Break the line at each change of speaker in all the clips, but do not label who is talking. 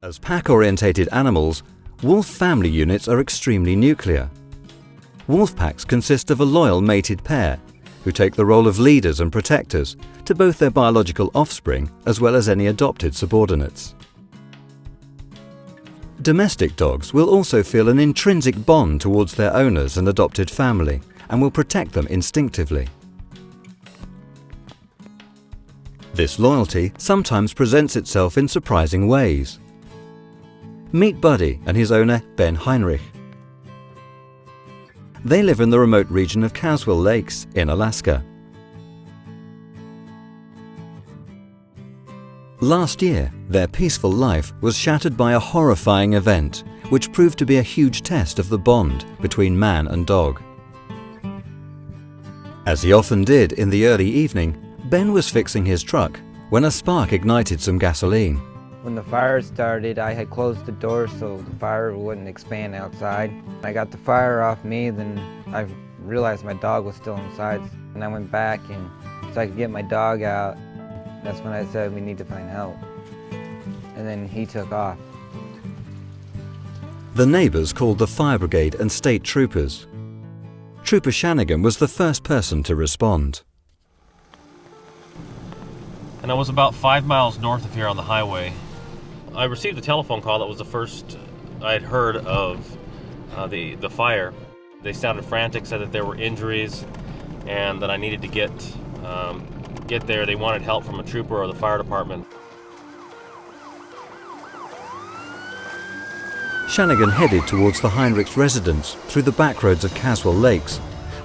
As pack-orientated animals, wolf family units are extremely nuclear. Wolf packs consist of a loyal mated pair who take the role of leaders and protectors to both their biological offspring as well as any adopted subordinates. Domestic dogs will also feel an intrinsic bond towards their owners and adopted family and will protect them instinctively. This loyalty sometimes presents itself in surprising ways. Meet Buddy and his owner Ben Heinrich. They live in the remote region of Caswell Lakes in Alaska. Last year, their peaceful life was shattered by a horrifying event which proved to be a huge test of the bond between man and dog. As he often did in the early evening, Ben was fixing his truck when a spark ignited some gasoline.
When the fire started, I had closed the door so the fire wouldn't expand outside. I got the fire off me, then I realized my dog was still inside. And I went back and so I could get my dog out. That's when I said we need to find help. And then he took off.
The neighbors called the fire brigade and state troopers. Trooper Shannon was the first person to respond.
And I was about 5 miles north of here on the highway. I received a telephone call. That was the first I had heard of the fire. They sounded frantic, said that there were injuries and that I needed to get there. They wanted help from a trooper or the fire department.
Shannon headed towards the Heinrichs' residence through the back roads of Caswell Lakes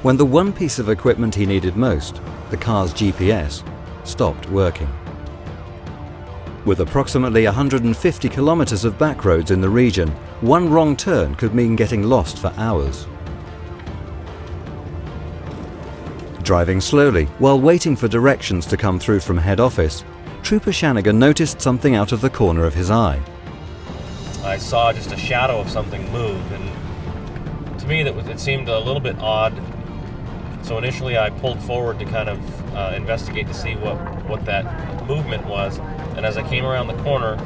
when the one piece of equipment he needed most, the car's GPS, stopped working. With approximately 150 kilometers of back roads in the region, one wrong turn could mean getting lost for hours. Driving slowly while waiting for directions to come through from head office, Trooper Shannon noticed something out of the corner of his eye.
I saw just a shadow of something move, and to me it seemed a little bit odd. So initially I pulled forward to kind of investigate to see what that movement was. And as I came around the corner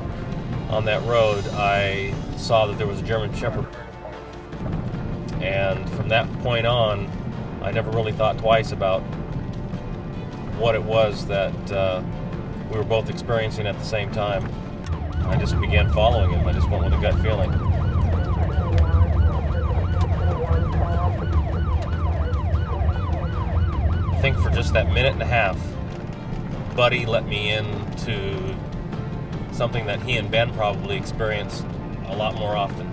on that road, I saw that there was a German Shepherd. And from that point on, I never really thought twice about what it was that we were both experiencing at the same time. I just began following him. I just went with a gut feeling. I think for just that minute and a half, Buddy let me into something that he and Ben probably experienced a lot more often.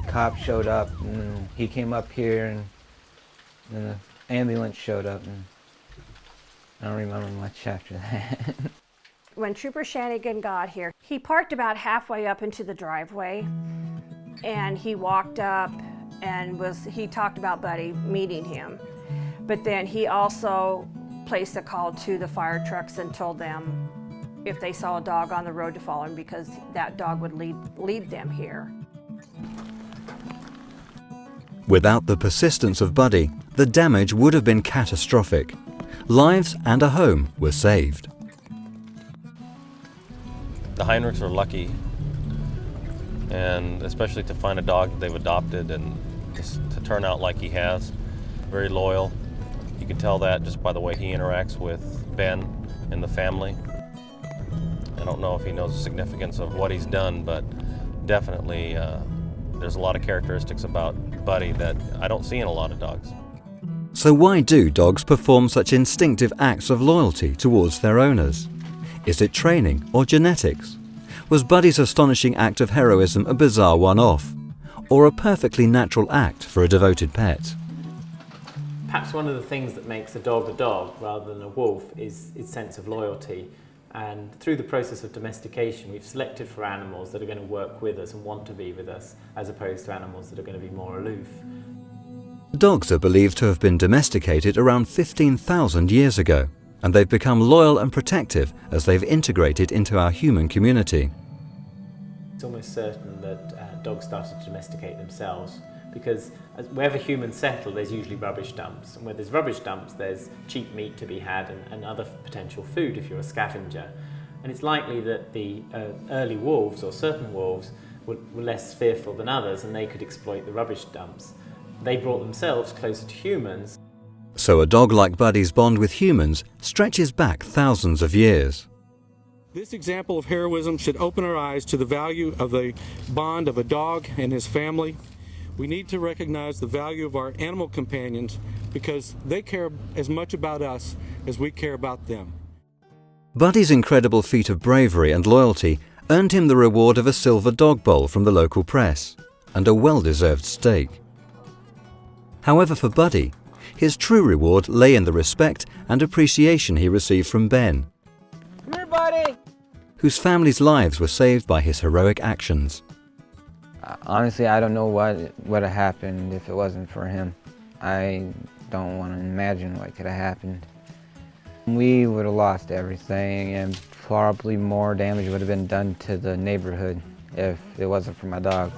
Cop showed up and he came up here and then the ambulance showed up and I don't remember much after that.
When Trooper Shannon got here, he parked about halfway up into the driveway and he walked up and he talked about Buddy meeting him. But then he also placed a call to the fire trucks and told them if they saw a dog on the road to follow him because that dog would lead them here.
Without the persistence of Buddy, the damage would have been catastrophic. Lives and a home were saved.
The Heinrichs are lucky, and especially to find a dog that they've adopted and just to turn out like he has. Very loyal. You can tell that just by the way he interacts with Ben and the family. I don't know if he knows the significance of what he's done, but definitely there's a lot of characteristics about Buddy that I don't see in a lot of dogs.
So why do dogs perform such instinctive acts of loyalty towards their owners? Is it training or genetics? Was Buddy's astonishing act of heroism a bizarre one-off, or a perfectly natural act for a devoted pet?
Perhaps one of the things that makes a dog rather than a wolf is its sense of loyalty. And through the process of domestication, we've selected for animals that are going to work with us and want to be with us, as opposed to animals that are going to be more aloof.
Dogs are believed to have been domesticated around 15,000 years ago, and they've become loyal and protective as they've integrated into our human community.
It's almost certain that dogs started to domesticate themselves because wherever humans settle, there's usually rubbish dumps, and where there's rubbish dumps, there's cheap meat to be had and other potential food if you're a scavenger. And it's likely that the early wolves, or certain wolves, were less fearful than others, and they could exploit the rubbish dumps. They brought themselves closer to humans.
So a dog like Buddy's bond with humans stretches back thousands of years.
This example of heroism should open our eyes to the value of the bond of a dog and his family. We need to recognize the value of our animal companions because they care as much about us as we care about them.
Buddy's incredible feat of bravery and loyalty earned him the reward of a silver dog bowl from the local press and a well-deserved steak. However, for Buddy, his true reward lay in the respect and appreciation he received from Ben,
Come here, buddy!
whose family's lives were saved by his heroic actions.
Honestly, I don't know what would have happened if it wasn't for him. I don't want to imagine what could have happened. We would have lost everything, and probably more damage would have been done to the neighborhood if it wasn't for my dog.